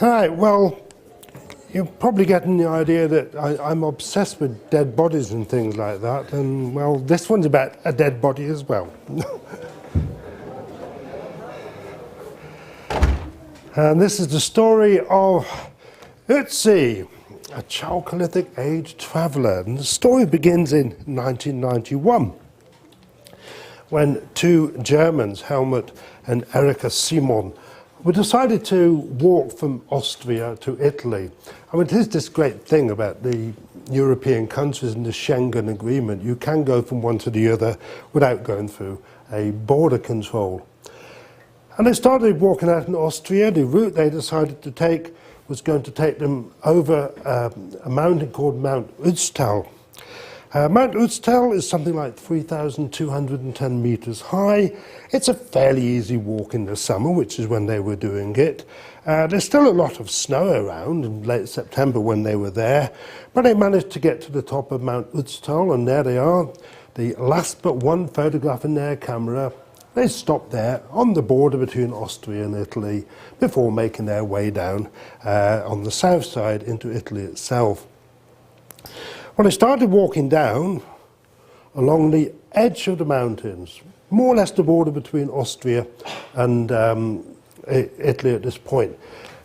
All right, well, you're probably getting the idea that I'm obsessed with dead bodies and things like that, and, well, this one's about a dead body as well. And this is the story of Ötzi, a Chalcolithic age traveller. And the story begins in 1991, when two Germans, Helmut and Erika Simon, we decided to walk from Austria to Italy. I mean, it is this great thing about the European countries and the Schengen Agreement. You can go from one to the other without going through a border control. And they started walking out in Austria. The route they decided to take was going to take them over a mountain called Mount Ötztal. Mount Ötztal is something like 3,210 meters high. It's a fairly easy walk in the summer, which is when they were doing it. There's still a lot of snow around in late September when they were there, but they managed to get to the top of Mount Ötztal, and there they are, the last but one photograph in their camera. They stopped there on the border between Austria and Italy before making their way down on the south side into Italy itself. Well, they started walking down along the edge of the mountains, more or less the border between Austria and Italy at this point.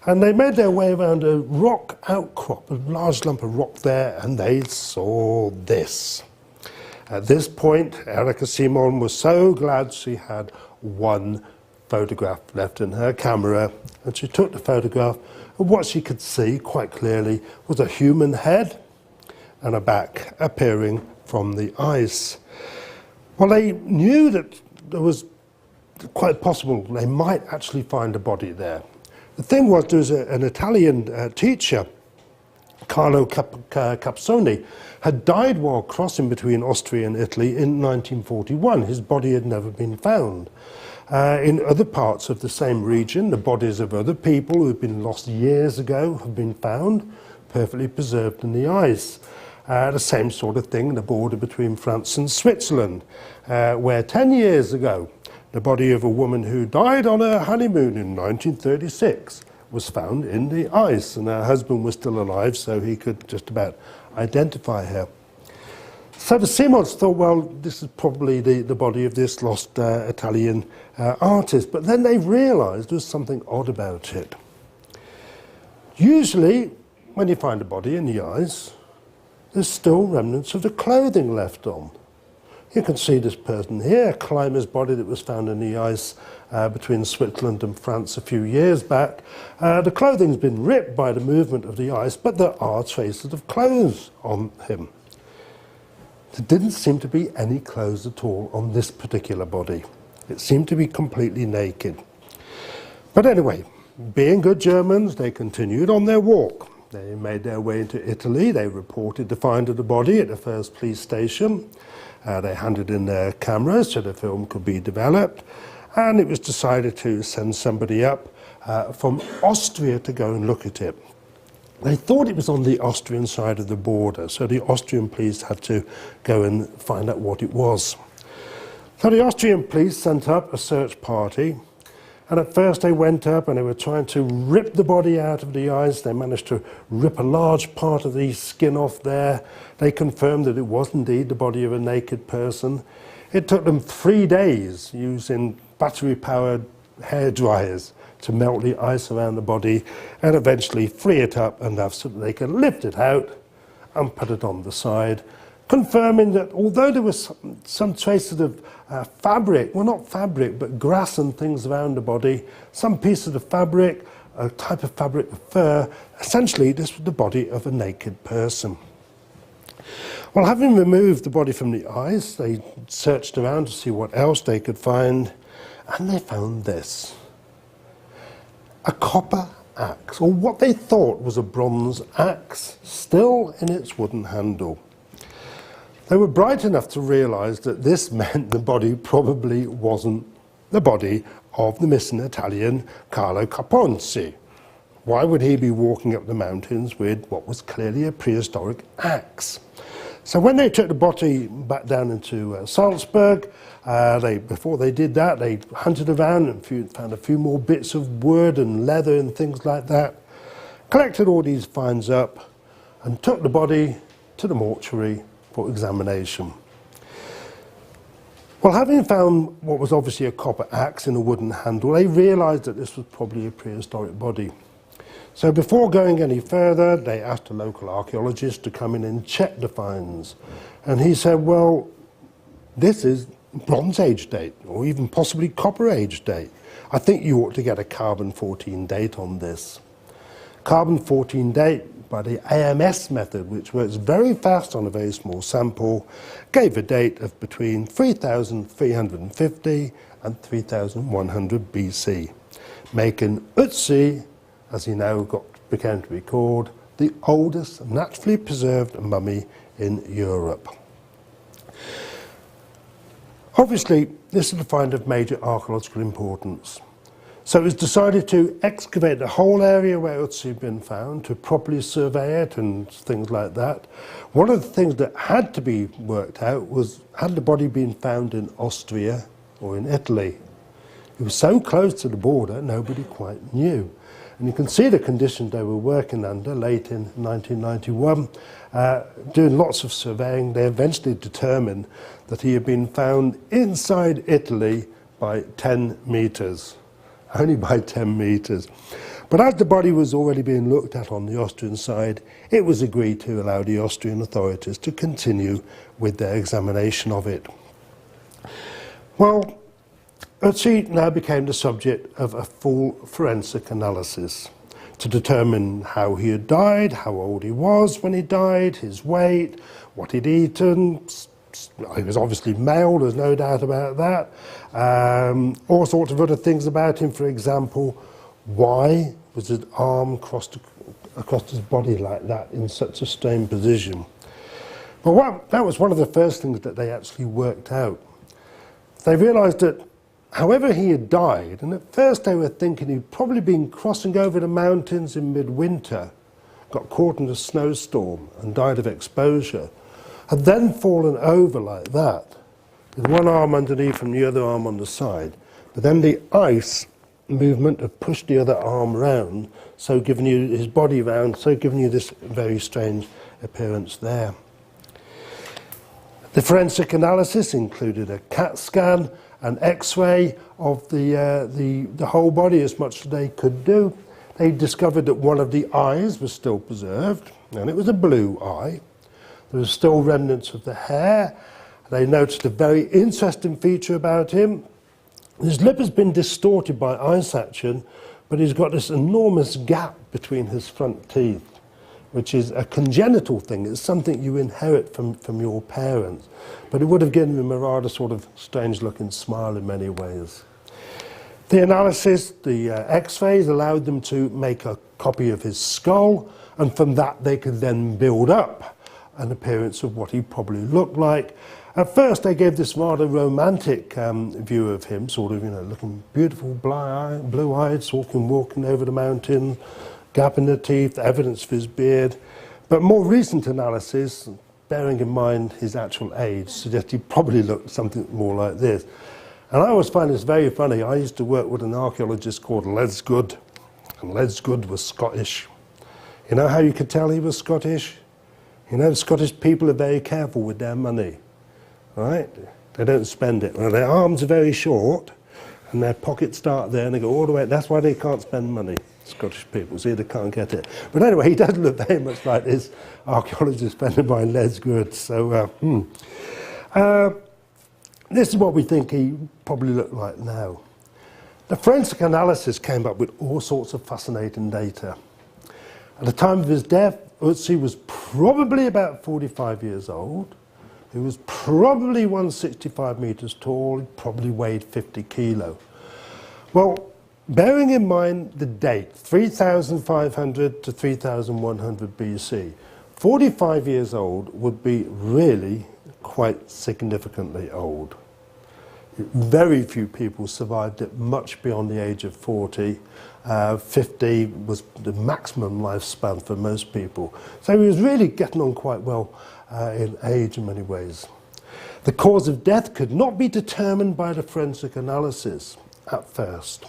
And they made their way around a rock outcrop, a large lump of rock there, and they saw this. At this point, Erika Simon was so glad she had one photograph left in her camera, and she took the photograph, and what she could see quite clearly was a human head and a back appearing from the ice. Well, they knew that it was quite possible they might actually find a body there. The thing was, there was an Italian teacher, Carlo Capsoni, had died while crossing between Austria and Italy in 1941. His body had never been found. In other parts of the same region, the bodies of other people who had been lost years ago have been found, perfectly preserved in the ice. The same sort of thing, the border between France and Switzerland, where 10 years ago, the body of a woman who died on her honeymoon in 1936 was found in the ice, and her husband was still alive, so he could just about identify her. So the Simons thought, well, this is probably the body of this lost Italian artist, but then they realized there was something odd about it. Usually, when you find a body in the ice, there's still remnants of the clothing left on. You can see this person here, a climber's body that was found in the ice between Switzerland and France a few years back. The clothing's been ripped by the movement of the ice, but there are traces of clothes on him. There didn't seem to be any clothes at all on this particular body. It seemed to be completely naked. But anyway, being good Germans, they continued on their walk. They made their way into Italy. They reported the find of the body at the first police station. They handed in their cameras so the film could be developed, and it was decided to send somebody up from Austria to go and look at it. They thought it was on the Austrian side of the border, so the Austrian police had to go and find out what it was. So the Austrian police sent up a search party, and at first they went up and they were trying to rip the body out of the ice. They managed to rip a large part of the skin off there. They confirmed that it was indeed the body of a naked person. It took them 3 days using battery-powered hair dryers to melt the ice around the body and eventually free it up enough so that they could lift it out and put it on the side, confirming that although there was some traces of fabric, well, not fabric, but grass and things around the body, some pieces of fabric, a type of fabric of fur, essentially this was the body of a naked person. Well, having removed the body from the ice, they searched around to see what else they could find, and they found this. A copper axe, or what they thought was a bronze axe, still in its wooden handle. They were bright enough to realize that this meant the body probably wasn't the body of the missing Italian Carlo Capsoni. Why would he be walking up the mountains with what was clearly a prehistoric axe? So when they took the body back down into Salzburg, before they did that, they hunted around and found a few more bits of wood and leather and things like that. collected all these finds up and took the body to the mortuary for examination. Well, having found what was obviously a copper axe in a wooden handle, they realised that this was probably a prehistoric body. So before going any further, they asked a local archaeologist to come in and check the finds. And he said, well, this is Bronze Age date, or even possibly Copper Age date. I think you ought to get a carbon-14 date on this. Carbon-14 date by the AMS method, which works very fast on a very small sample, gave a date of between 3,350 and 3,100 BC, making Ötzi, as he now became to be called, the oldest naturally preserved mummy in Europe. Obviously, this is a find of major archaeological importance. So it was decided to excavate the whole area where Ötzi had been found, to properly survey it and things like that. One of the things that had to be worked out was, had the body been found in Austria or in Italy? It was so close to the border, nobody quite knew. And you can see the conditions they were working under late in 1991. Doing lots of surveying, they eventually determined that he had been found inside Italy by 10 metres. Only by 10 metres. But as the body was already being looked at on the Austrian side, it was agreed to allow the Austrian authorities to continue with their examination of it. Well, Ötzi now became the subject of a full forensic analysis to determine how he had died, how old he was when he died, his weight, what he'd eaten. He was obviously male, there's no doubt about that. All sorts of other things about him. For example, why was his arm crossed across his body like that in such a strange position? Well, that was one of the first things that they actually worked out. They realised that however he had died, and at first they were thinking he'd probably been crossing over the mountains in midwinter, got caught in a snowstorm and died of exposure, had then fallen over like that, with one arm underneath and the other arm on the side. But then the ice movement had pushed the other arm round, so giving you his body round, so giving you this very strange appearance there. The forensic analysis included a CAT scan, an X-ray of the whole body, as much as they could do. They discovered that one of the eyes was still preserved, and it was a blue eye. There were still remnants of the hair. They noticed a very interesting feature about him. His lip has been distorted by ice action, but he's got this enormous gap between his front teeth, which is a congenital thing. It's something you inherit from your parents. But it would have given him a rather sort of strange-looking smile in many ways. The analysis, the X-rays, allowed them to make a copy of his skull, and from that they could then build up an appearance of what he probably looked like. At first they gave this rather romantic view of him, sort of, looking beautiful, blue-eyed, walking over the mountain, gap in the teeth, evidence of his beard. But more recent analysis, bearing in mind his actual age, suggests he probably looked something more like this. And I always find this very funny. I used to work with an archaeologist called Lesgood, and Lesgood was Scottish. You know how you could tell he was Scottish? Scottish people are very careful with their money, right? They don't spend it. Well, their arms are very short, and their pockets start there, and they go all the way. That's why they can't spend money, Scottish people. See, they can't get it. But anyway, he does look very much like this archaeologist friend of mine, Lesgood. So, this is what we think he probably looked like now. The forensic analysis came up with all sorts of fascinating data. At the time of his death, Ötzi was probably about 45 years old. He was probably 165 metres tall. He probably weighed 50 kilo. Well, bearing in mind the date, 3,500 to 3,100 BC, 45 years old would be really quite significantly old. Very few people survived it much beyond the age of 40. 50 was the maximum lifespan for most people. So he was really getting on quite well in age in many ways. The cause of death could not be determined by the forensic analysis at first.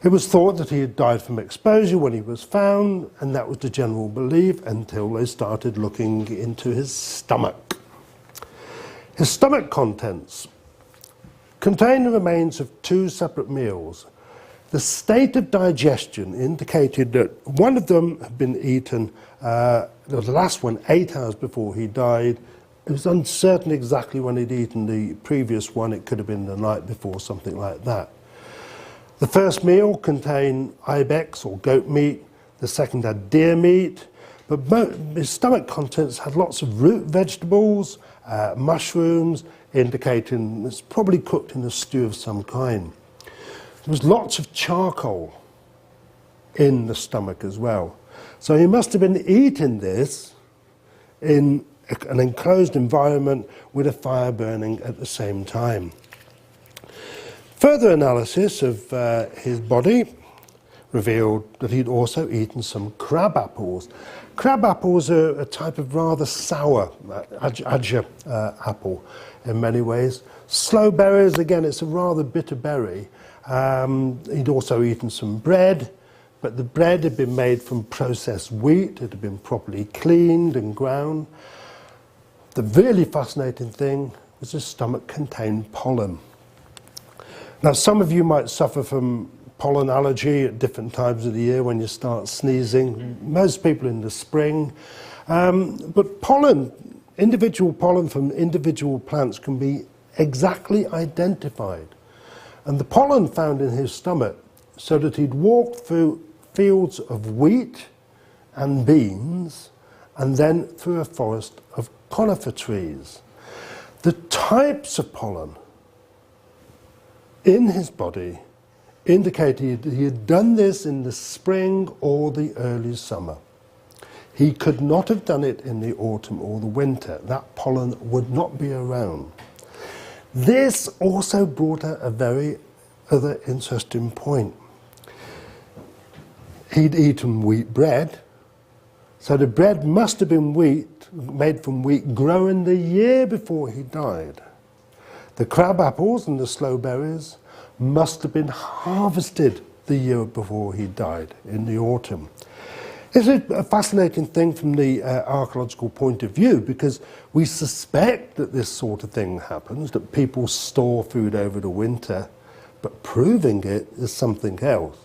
It was thought that he had died from exposure when he was found, and that was the general belief until they started looking into his stomach. His stomach contents contained the remains of 2 separate meals. The state of digestion indicated that one of them had been eaten, the last one, 8 hours before he died. It was uncertain exactly when he'd eaten the previous one. It could have been the night before, something like that. The first meal contained ibex or goat meat. The second had deer meat. But his stomach contents had lots of root vegetables, mushrooms, indicating it's probably cooked in a stew of some kind. There was lots of charcoal in the stomach as well. So he must have been eating this in an enclosed environment with a fire burning at the same time. Further analysis of his body revealed that he'd also eaten some crab apples. Crab apples are a type of rather sour adja apple in many ways. Sloe berries, again, it's a rather bitter berry. He'd also eaten some bread, but the bread had been made from processed wheat. It had been properly cleaned and ground. The really fascinating thing was his stomach contained pollen. Now, some of you might suffer from pollen allergy at different times of the year when you start sneezing. Most people in the spring. But pollen, individual pollen from individual plants can be exactly identified. And the pollen found in his stomach, so that he'd walked through fields of wheat and beans, and then through a forest of conifer trees. The types of pollen in his body indicated that he had done this in the spring or the early summer. He could not have done it in the autumn or the winter. That pollen would not be around. This also brought out a very other interesting point. He'd eaten wheat bread, so the bread must have been wheat, made from wheat grown the year before he died. The crab apples and the sloe berries must have been harvested the year before he died, in the autumn. It's a fascinating thing from the archaeological point of view, because we suspect that this sort of thing happens, that people store food over the winter, but proving it is something else.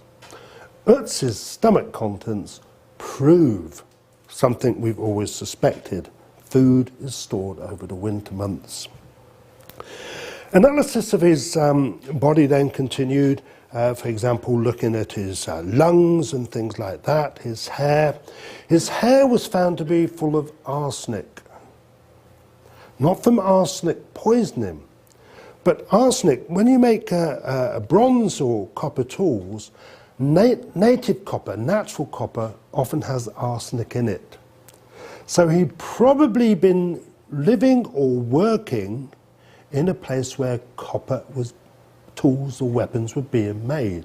Ötz's stomach contents prove something we've always suspected. Food is stored over the winter months. Analysis of his body then continued, for example, looking at his lungs and things like that, his hair. His hair was found to be full of arsenic. Not from arsenic poisoning, but arsenic, when you make bronze or copper tools, native copper, natural copper, often has arsenic in it. So he'd probably been living or working in a place where copper was, tools or weapons were being made.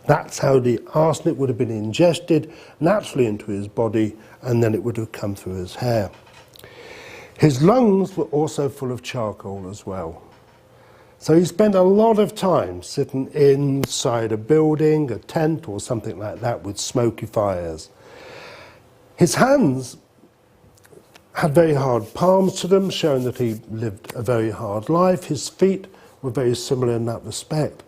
That's how the arsenic would have been ingested naturally into his body, and then it would have come through his hair. His lungs were also full of charcoal as well. So he spent a lot of time sitting inside a building, a tent or something like that, with smoky fires. His hands had very hard palms to them, showing that he lived a very hard life. His feet were very similar in that respect.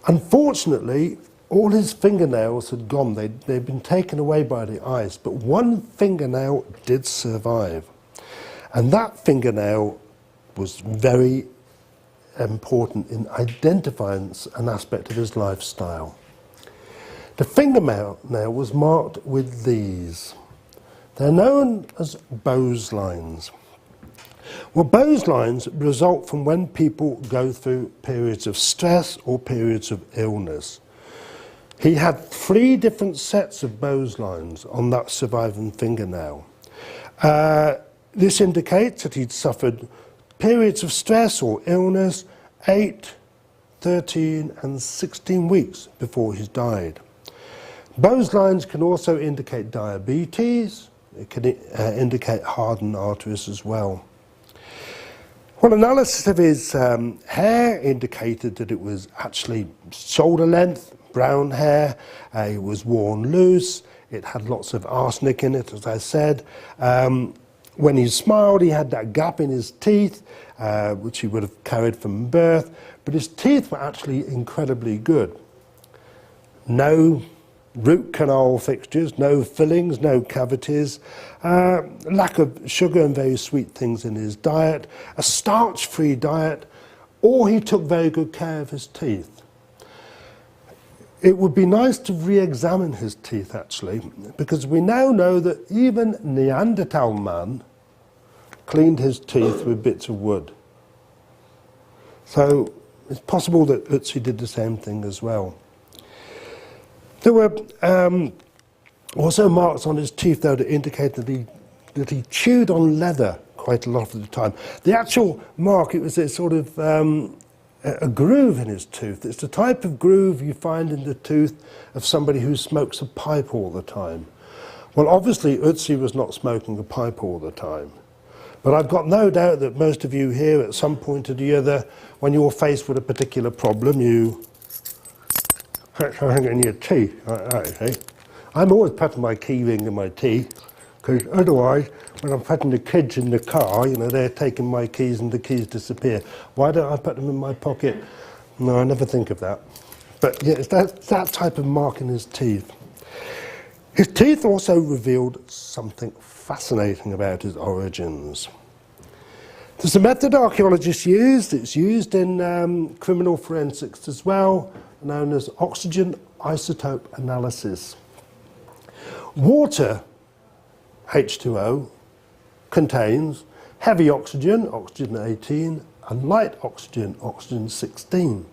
Unfortunately, all his fingernails had gone. They'd been taken away by the ice, but one fingernail did survive. And that fingernail was very important in identifying an aspect of his lifestyle. The fingernail was marked with these. They're known as Bowes lines. Well, Bowes lines result from when people go through periods of stress or periods of illness. He had 3 different sets of Bowes lines on that surviving fingernail. This indicates that he'd suffered periods of stress or illness 8, 13 and 16 weeks before he died. Bowes lines can also indicate diabetes. It can indicate hardened arteries as well. Well, analysis of his hair indicated that it was actually shoulder length, brown hair, he was worn loose, it had lots of arsenic in it, as I said. When he smiled, he had that gap in his teeth, which he would have carried from birth, but his teeth were actually incredibly good. No root canal fixtures, no fillings, no cavities, lack of sugar and very sweet things in his diet, a starch-free diet, or he took very good care of his teeth. It would be nice to re-examine his teeth, actually, because we now know that even Neanderthal man cleaned his teeth with bits of wood. So it's possible that Ötzi did the same thing as well. There were also marks on his teeth, though, that indicated that he chewed on leather quite a lot of the time. The actual mark, it was a sort of a groove in his tooth. It's the type of groove you find in the tooth of somebody who smokes a pipe all the time. Well, obviously, Ötzi was not smoking a pipe all the time. But I've got no doubt that most of you here, at some point or the other, when you're faced with a particular problem, you put something in your teeth, like that, you see. I'm always putting my key ring in my teeth, because otherwise, when I'm putting the kids in the car, you know, they're taking my keys and the keys disappear. Why don't I put them in my pocket? No, I never think of that. But yeah, it's that type of mark in his teeth. His teeth also revealed something fascinating about his origins. There's a method archaeologists use, it's used in criminal forensics as well, known as oxygen isotope analysis. Water, H2O, contains heavy oxygen, oxygen 18, and light oxygen, oxygen 16.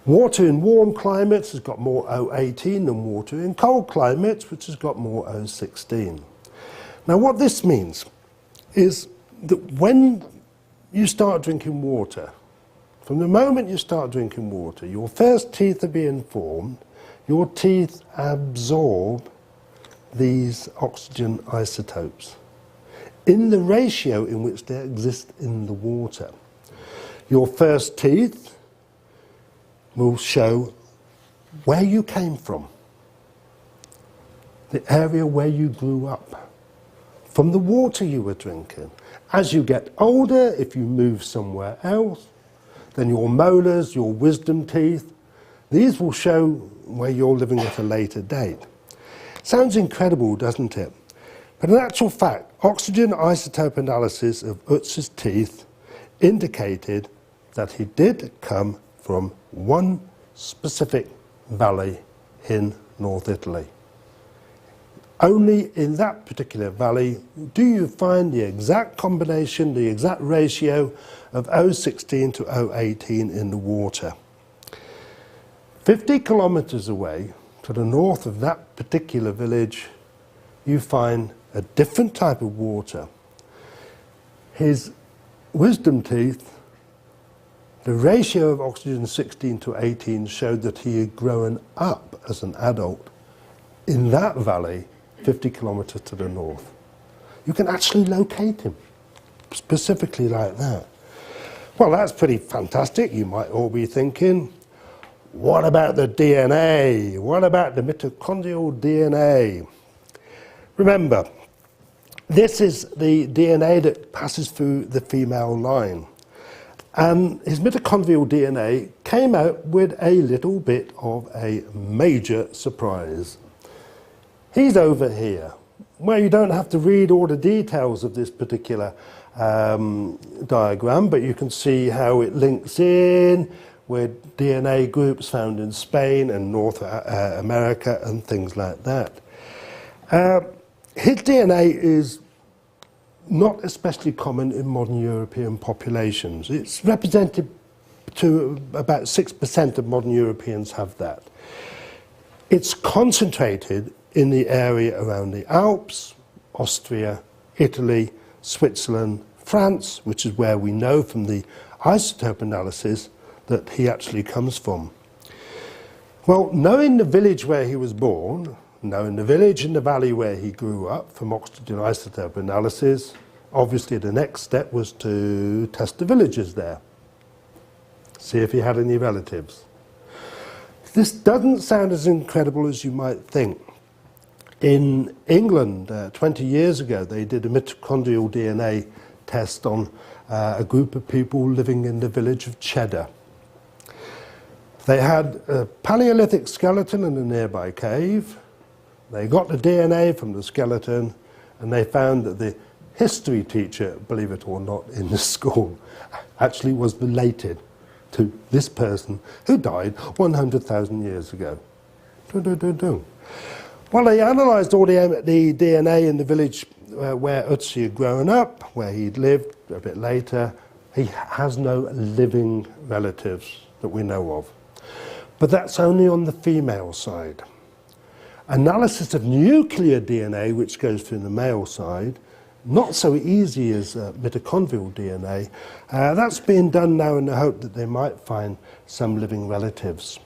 Water in warm climates has got more O18 than water in cold climates, which has got more O16. Now what this means is that when you start drinking water, from the moment you start drinking water, your first teeth are being formed, your teeth absorb these oxygen isotopes in the ratio in which they exist in the water. Your first teeth will show where you came from, the area where you grew up, from the water you were drinking. As you get older, if you move somewhere else, then your molars, your wisdom teeth, these will show where you're living at a later date. Sounds incredible, doesn't it? But in actual fact, oxygen isotope analysis of Ötzi's teeth indicated that he did come from one specific valley in North Italy. Only in that particular valley do you find the exact combination, the exact ratio of O16 to O18 in the water. 50 kilometers away, to the north of that particular village, you find a different type of water. His wisdom teeth, the ratio of oxygen 16 to 18 showed that he had grown up as an adult in that valley 50 kilometers to the north. You can actually locate him, specifically like that. Well, that's pretty fantastic, you might all be thinking. What about the DNA? What about the mitochondrial DNA? Remember, this is the DNA that passes through the female line. And his mitochondrial DNA came out with a little bit of a major surprise. He's over here, where you don't have to read all the details of this particular diagram, but you can see how it links in with DNA groups found in Spain and North America and things like that. His DNA is not especially common in modern European populations. It's represented to about 6% of modern Europeans have that. It's concentrated in the area around the Alps, Austria, Italy, Switzerland, France, which is where we know from the isotope analysis that he actually comes from. Well, knowing the village where he was born, knowing the village and the valley where he grew up from oxygen isotope analysis, obviously the next step was to test the villagers there, see if he had any relatives. This doesn't sound as incredible as you might think. In England, 20 years ago, they did a mitochondrial DNA test on a group of people living in the village of Cheddar. They had a Paleolithic skeleton in a nearby cave. They got the DNA from the skeleton, and they found that the history teacher, believe it or not, in the school actually was related to this person who died 100,000 years ago. Well, they analysed all the DNA in the village where Ötzi had grown up, where he'd lived a bit later. He has no living relatives that we know of. But that's only on the female side. Analysis of nuclear DNA, which goes through the male side, not so easy as mitochondrial DNA. That's being done now in the hope that they might find some living relatives.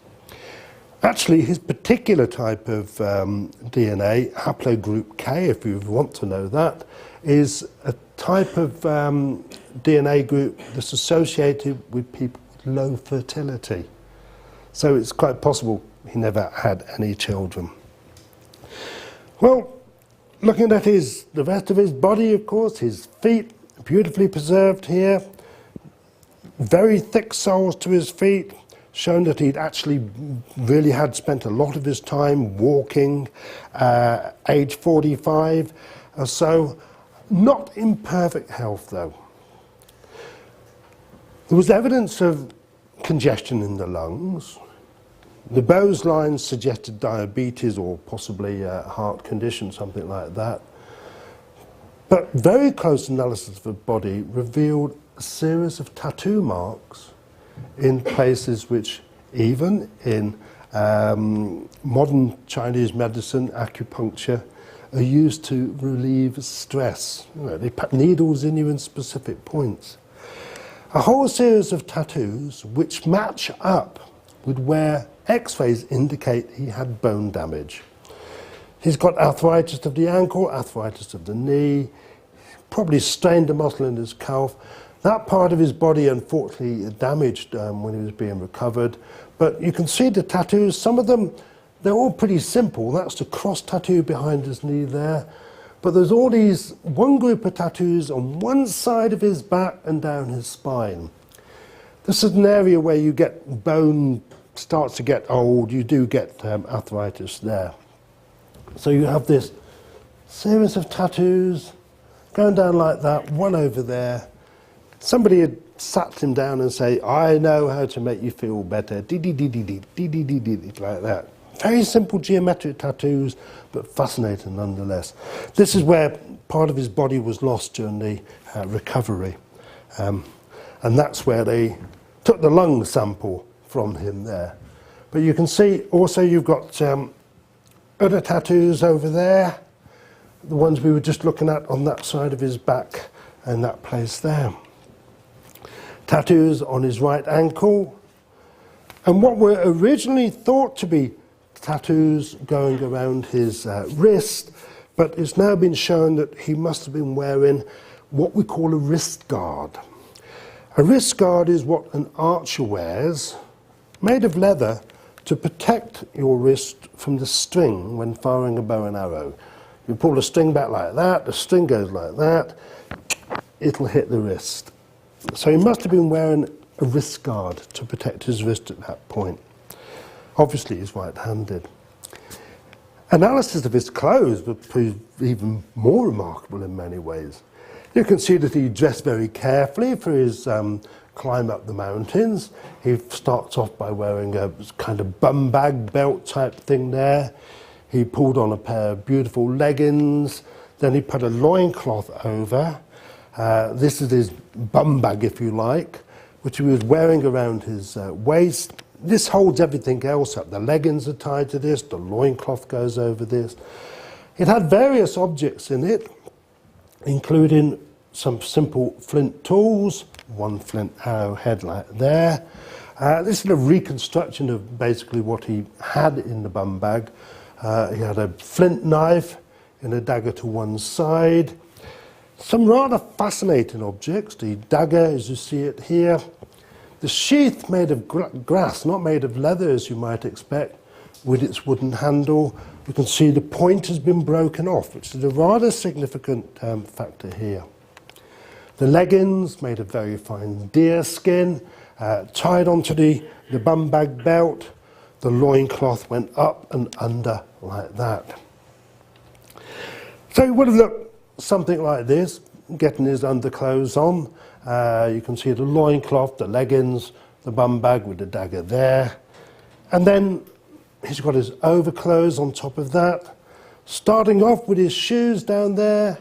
Actually, his particular type of DNA, haplogroup K, if you want to know that, is a type of DNA group that's associated with people with low fertility. So it's quite possible he never had any children. Well, looking at the rest of his body, of course, his feet, beautifully preserved here, very thick soles to his feet, shown that he'd actually really had spent a lot of his time walking, age 45 or so. Not in perfect health, though. There was evidence of congestion in the lungs. The Bose lines suggested diabetes or possibly a heart condition, something like that. But very close analysis of the body revealed a series of tattoo marks in places which, even in modern Chinese medicine, acupuncture, are used to relieve stress. You know, they put needles in you in specific points. A whole series of tattoos which match up with where X-rays indicate he had bone damage. He's got arthritis of the ankle, arthritis of the knee, probably strained a muscle in his calf. That part of his body, unfortunately, damaged when he was being recovered. But you can see the tattoos, some of them, they're all pretty simple. That's the cross tattoo behind his knee there. But there's all these, one group of tattoos on one side of his back and down his spine. This is an area where you get bone starts to get old, you do get arthritis there. So you have this series of tattoos going down like that, one over there. Somebody had sat him down and say, I know how to make you feel better, dee-dee-dee-dee-dee, like that. Very simple geometric tattoos, but fascinating nonetheless. This is where part of his body was lost during the recovery. And that's where they took the lung sample from him there. But you can see also you've got other tattoos over there, the ones we were just looking at on that side of his back and that place there. Tattoos on his right ankle, and what were originally thought to be tattoos going around his wrist, but it's now been shown that he must have been wearing what we call a wrist guard. A wrist guard is what an archer wears, made of leather, to protect your wrist from the string when firing a bow and arrow. You pull the string back like that, the string goes like that, it'll hit the wrist. So he must have been wearing a wrist guard to protect his wrist at that point. Obviously he's right-handed. Analysis of his clothes would prove even more remarkable in many ways. You can see that he dressed very carefully for his climb up the mountains. He starts off by wearing a kind of bum bag belt type thing there. He pulled on a pair of beautiful leggings. Then he put a loincloth over. This is his bum bag, if you like, which he was wearing around his waist. This holds everything else up. The leggings are tied to this, the loincloth goes over this. It had various objects in it, including some simple flint tools, one flint arrowhead like there. This is a reconstruction of basically what he had in the bum bag. He had a flint knife and a dagger to one side. Some rather fascinating objects. The dagger, as you see it here, The sheath made of grass, not made of leather as you might expect, with its wooden handle. You can see the point has been broken off, which is a rather significant factor here. The leggings, made of very fine deer skin, tied onto the bum bag belt. The loincloth went up and under like that. So it would have looked something like this, getting his underclothes on. You can see the loincloth, the leggings, the bum bag with the dagger there. And then he's got his overclothes on top of that. Starting off with his shoes down there.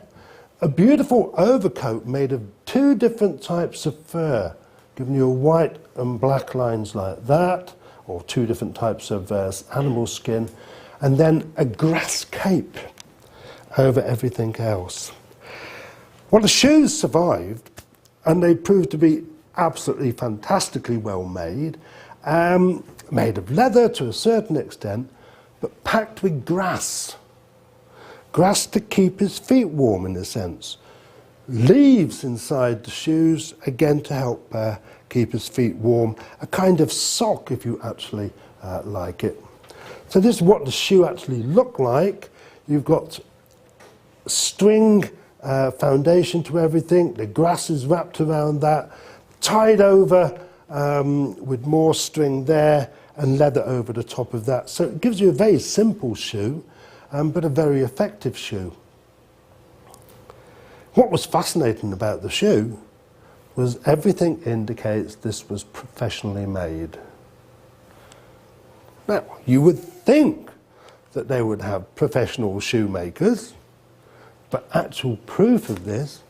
A beautiful overcoat made of two different types of fur, giving you a white and black lines like that, or two different types of animal skin, and then a grass cape over everything else. Well, the shoes survived, and they proved to be absolutely fantastically well made, made of leather to a certain extent, but packed with grass. Grass to keep his feet warm, in a sense. Leaves inside the shoes, again to help keep his feet warm. A kind of sock, if you actually like it. So this is what the shoe actually looked like. You've got string foundation to everything. The grass is wrapped around that, tied over with more string there, and leather over the top of that. So it gives you a very simple shoe, but a very effective shoe. What was fascinating about the shoe was everything indicates this was professionally made. Now, you would think that they would have professional shoemakers, but actual proof of this,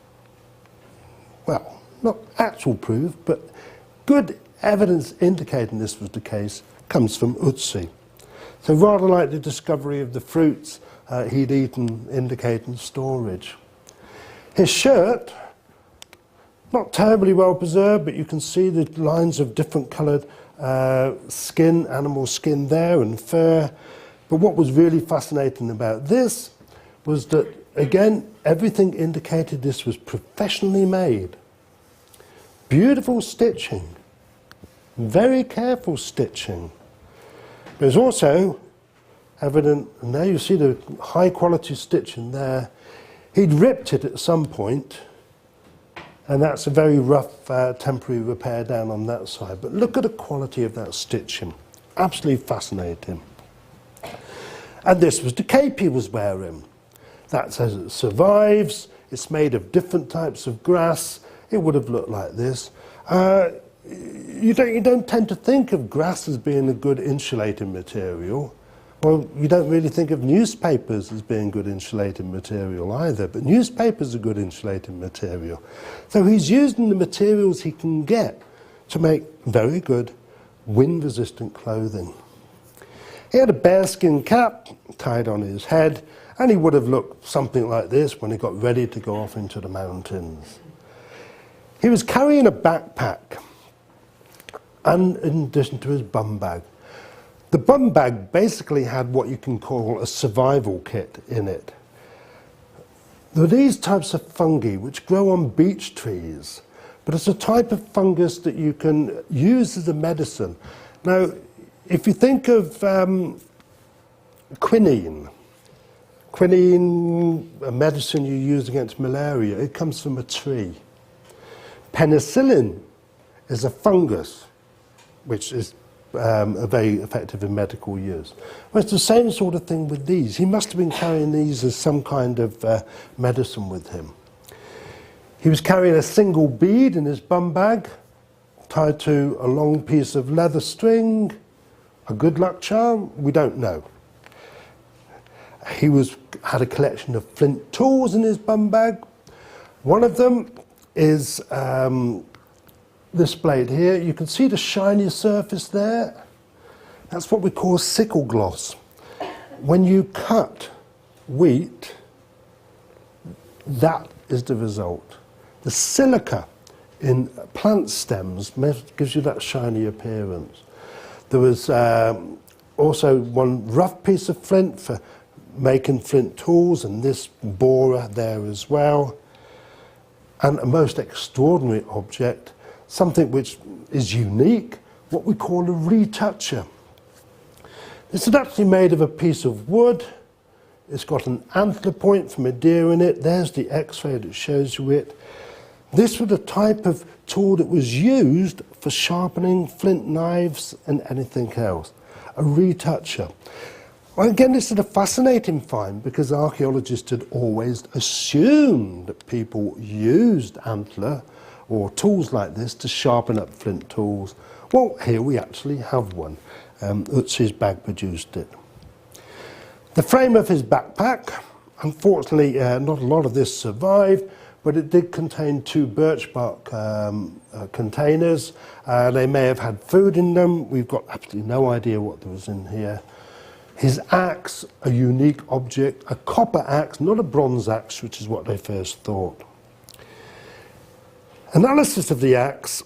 well, not actual proof, but good evidence indicating this was the case, comes from Ötzi. So rather like the discovery of the fruits he'd eaten indicating storage. His shirt, not terribly well preserved, but you can see the lines of different coloured skin, animal skin there, and fur. But what was really fascinating about this was that, again, everything indicated this was professionally made. Beautiful stitching, very careful stitching. There's also evident, and there you see the high quality stitching there. He'd ripped it at some point, and that's a very rough temporary repair down on that side. But look at the quality of that stitching. Absolutely fascinating. And this was the cape he was wearing. That says it survives. It's made of different types of grass. It would have looked like this. You don't tend to think of grass as being a good insulating material. Well, you don't really think of newspapers as being good insulating material either, but newspapers are good insulating material. So he's using the materials he can get to make very good wind-resistant clothing. He had a bearskin cap tied on his head, and he would have looked something like this when he got ready to go off into the mountains. He was carrying a backpack, and in addition to his bum bag. The bum bag basically had what you can call a survival kit in it. There are these types of fungi which grow on beech trees, but it's a type of fungus that you can use as a medicine. Now, if you think of quinine, a medicine you use against malaria, it comes from a tree. Penicillin is a fungus, which is very effective in medical use. Well, it's the same sort of thing with these. He must have been carrying these as some kind of medicine with him. He was carrying a single bead in his bum bag, tied to a long piece of leather string. A good luck charm? We don't know. He had a collection of flint tools in his bum bag. One of them is displayed here. You can see the shiny surface there. That's what we call sickle gloss. When you cut wheat, that is the result. The silica in plant stems gives you that shiny appearance. There was also one rough piece of flint for making flint tools, and this borer there as well. And a most extraordinary object, something which is unique, what we call a retoucher. This is actually made of a piece of wood. It's got an antler point from a deer in it. There's the X-ray that shows you it. This was the type of tool that was used for sharpening flint knives and anything else. A retoucher. Well, again, this is a fascinating find because archaeologists had always assumed that people used antler or tools like this to sharpen up flint tools. Well, here we actually have one. Ötzi's bag produced it. The frame of his backpack, unfortunately, not a lot of this survived, but it did contain 2 birch bark containers. They may have had food in them. We've got absolutely no idea what there was in here. His axe, a unique object, a copper axe, not a bronze axe, which is what they first thought. Analysis of the axe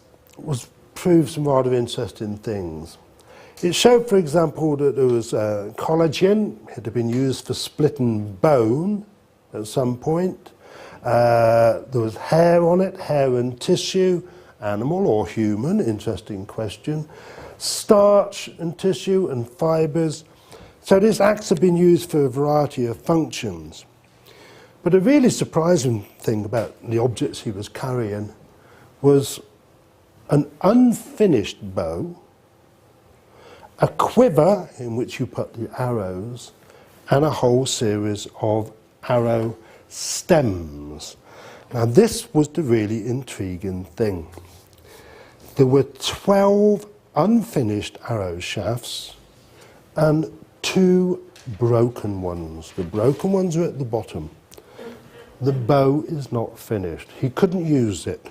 proved some rather interesting things. It showed, for example, that there was collagen. It had been used for splitting bone at some point. There was hair on it, hair and tissue, animal or human, interesting question. Starch and tissue and fibres. So this axe had been used for a variety of functions. But a really surprising thing about the objects he was carrying was an unfinished bow, a quiver in which you put the arrows, and a whole series of arrow stems. Now this was the really intriguing thing. There were 12 unfinished arrow shafts and 2 broken ones. The broken ones are at the bottom. The bow is not finished. He couldn't use it.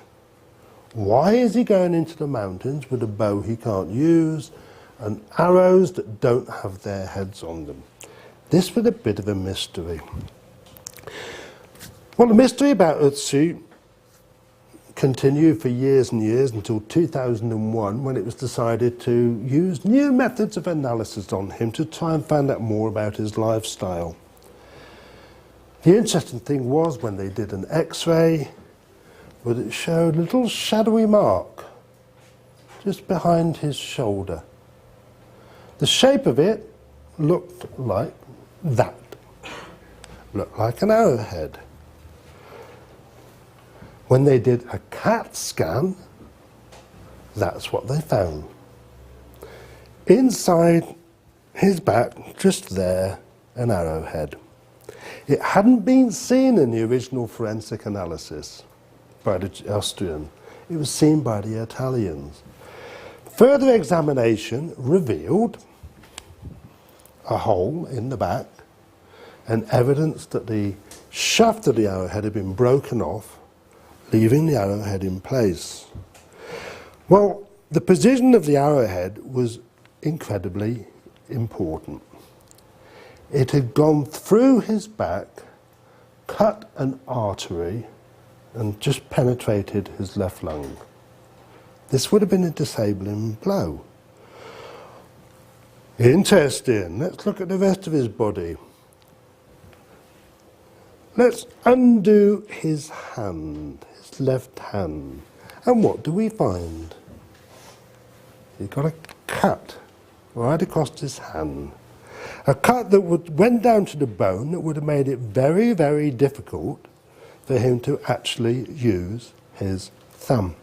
Why is he going into the mountains with a bow he can't use and arrows that don't have their heads on them? This was a bit of a mystery. Well, the mystery about Ötzi continued for years and years until 2001, when it was decided to use new methods of analysis on him to try and find out more about his lifestyle. The interesting thing was when they did an X-ray, but it showed a little shadowy mark just behind his shoulder. The shape of it looked like that. Looked like an arrowhead. When they did a CAT scan, that's what they found. Inside his back, just there, an arrowhead. It hadn't been seen in the original forensic analysis by the Austrian. It was seen by the Italians. Further examination revealed a hole in the back and evidence that the shaft of the arrowhead had been broken off, leaving the arrowhead in place. Well, the position of the arrowhead was incredibly important. It had gone through his back, cut an artery, and just penetrated his left lung. This would have been a disabling blow. Interesting. Let's look at the rest of his body. Let's undo his hand, his left hand. And what do we find? He's got a cut right across his hand. A cut that went down to the bone that would have made it very, very difficult for him to actually use his thumb.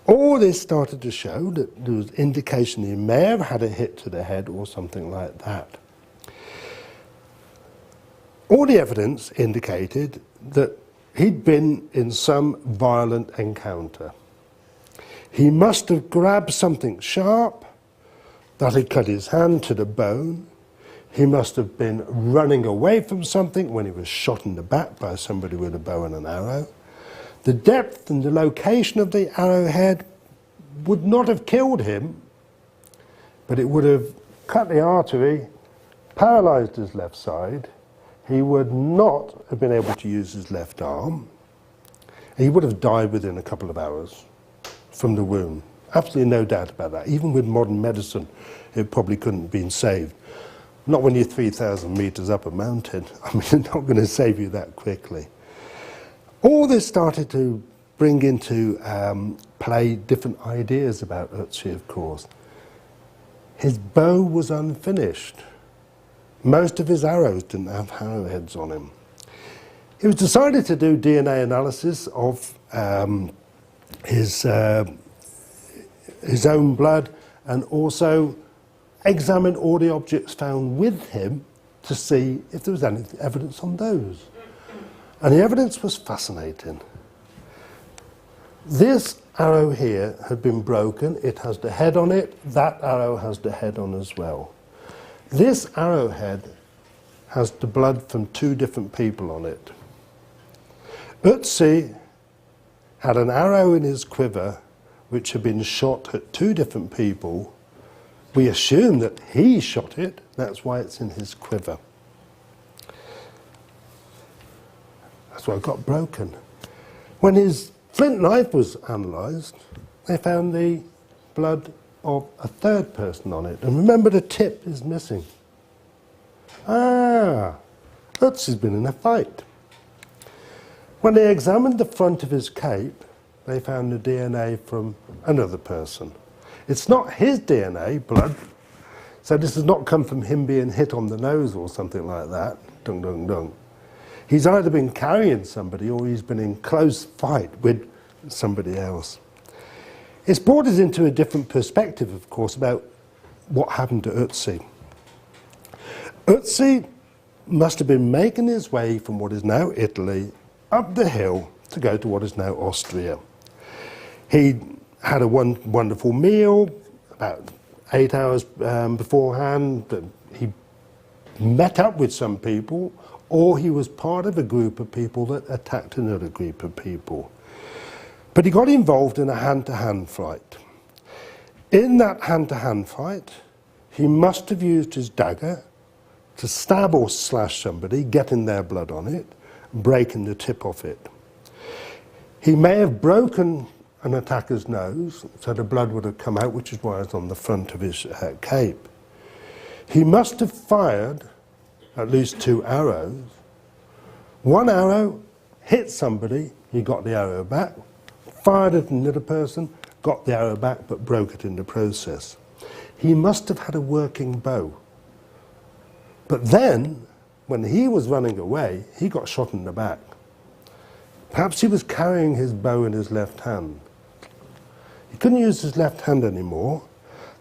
All this started to show that there was indication he may have had a hit to the head or something like that. All the evidence indicated that he'd been in some violent encounter. He must have grabbed something sharp that had cut his hand to the bone. He must have been running away from something when he was shot in the back by somebody with a bow and an arrow. The depth and the location of the arrowhead would not have killed him, but it would have cut the artery, paralyzed his left side. He would not have been able to use his left arm. He would have died within a couple of hours from the wound. Absolutely no doubt about that. Even with modern medicine, it probably couldn't have been saved. Not when you're 3,000 meters up a mountain. I mean, they're not going to save you that quickly. All this started to bring into play different ideas about Ötzi, of course. His bow was unfinished. Most of his arrows didn't have arrowheads on him. It was decided to do DNA analysis of his own blood and also examine all the objects found with him to see if there was any evidence on those. And the evidence was fascinating. This arrow here had been broken. It has the head on it. That arrow has the head on as well. This arrowhead has the blood from 2 different people on it. Ötzi had an arrow in his quiver which had been shot at 2 different people. We assume that he shot it. That's why it's in his quiver. That's why it got broken. When his flint knife was analysed, they found the blood of a 3rd person on it. And remember, the tip is missing. Ötzi's been in a fight. When they examined the front of his cape, they found the DNA from another person. It's not his DNA, blood, so this has not come from him being hit on the nose or something like that. Dung, dung, dung. He's either been carrying somebody or he's been in close fight with somebody else. It's brought us into a different perspective, of course, about what happened to Ötzi. Ötzi must have been making his way from what is now Italy up the hill to go to what is now Austria. He had a wonderful meal about 8 hours beforehand. He met up with some people, or he was part of a group of people that attacked another group of people. But he got involved in a hand-to-hand fight. In that hand-to-hand fight, he must have used his dagger to stab or slash somebody, getting their blood on it, breaking the tip off it. He may have broken an attacker's nose, so the blood would have come out, which is why it's on the front of his cape. He must have fired at least 2 arrows. 1 arrow hit somebody, he got the arrow back, fired at another person, got the arrow back, but broke it in the process. He must have had a working bow. But then, when he was running away, he got shot in the back. Perhaps he was carrying his bow in his left hand. He couldn't use his left hand anymore.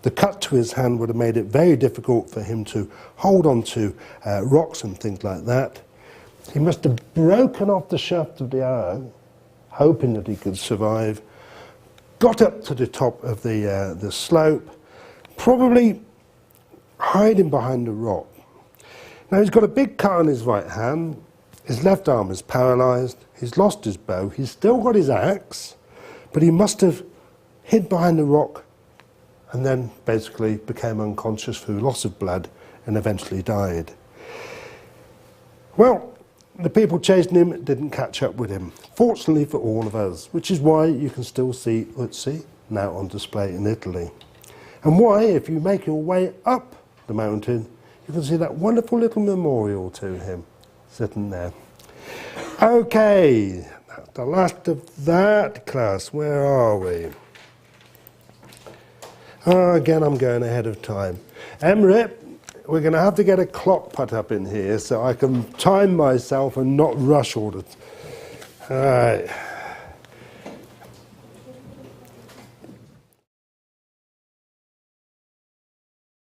The cut to his hand would have made it very difficult for him to hold on to rocks and things like that. He must have broken off the shaft of the arrow, hoping that he could survive, got up to the top of the slope, probably hiding behind a rock. Now he's got a big cut on his right hand, his left arm is paralysed, he's lost his bow, he's still got his axe, but he must have hid behind the rock and then basically became unconscious through loss of blood and eventually died. Well, the people chasing him didn't catch up with him, fortunately for all of us, which is why you can still see Ötzi now on display in Italy. And why, if you make your way up the mountain, you can see that wonderful little memorial to him sitting there. Okay, that's the last of that class. Where are we? Oh, again, I'm going ahead of time. Emre, we're going to have to get a clock put up in here so I can time myself and not rush all the time. All right.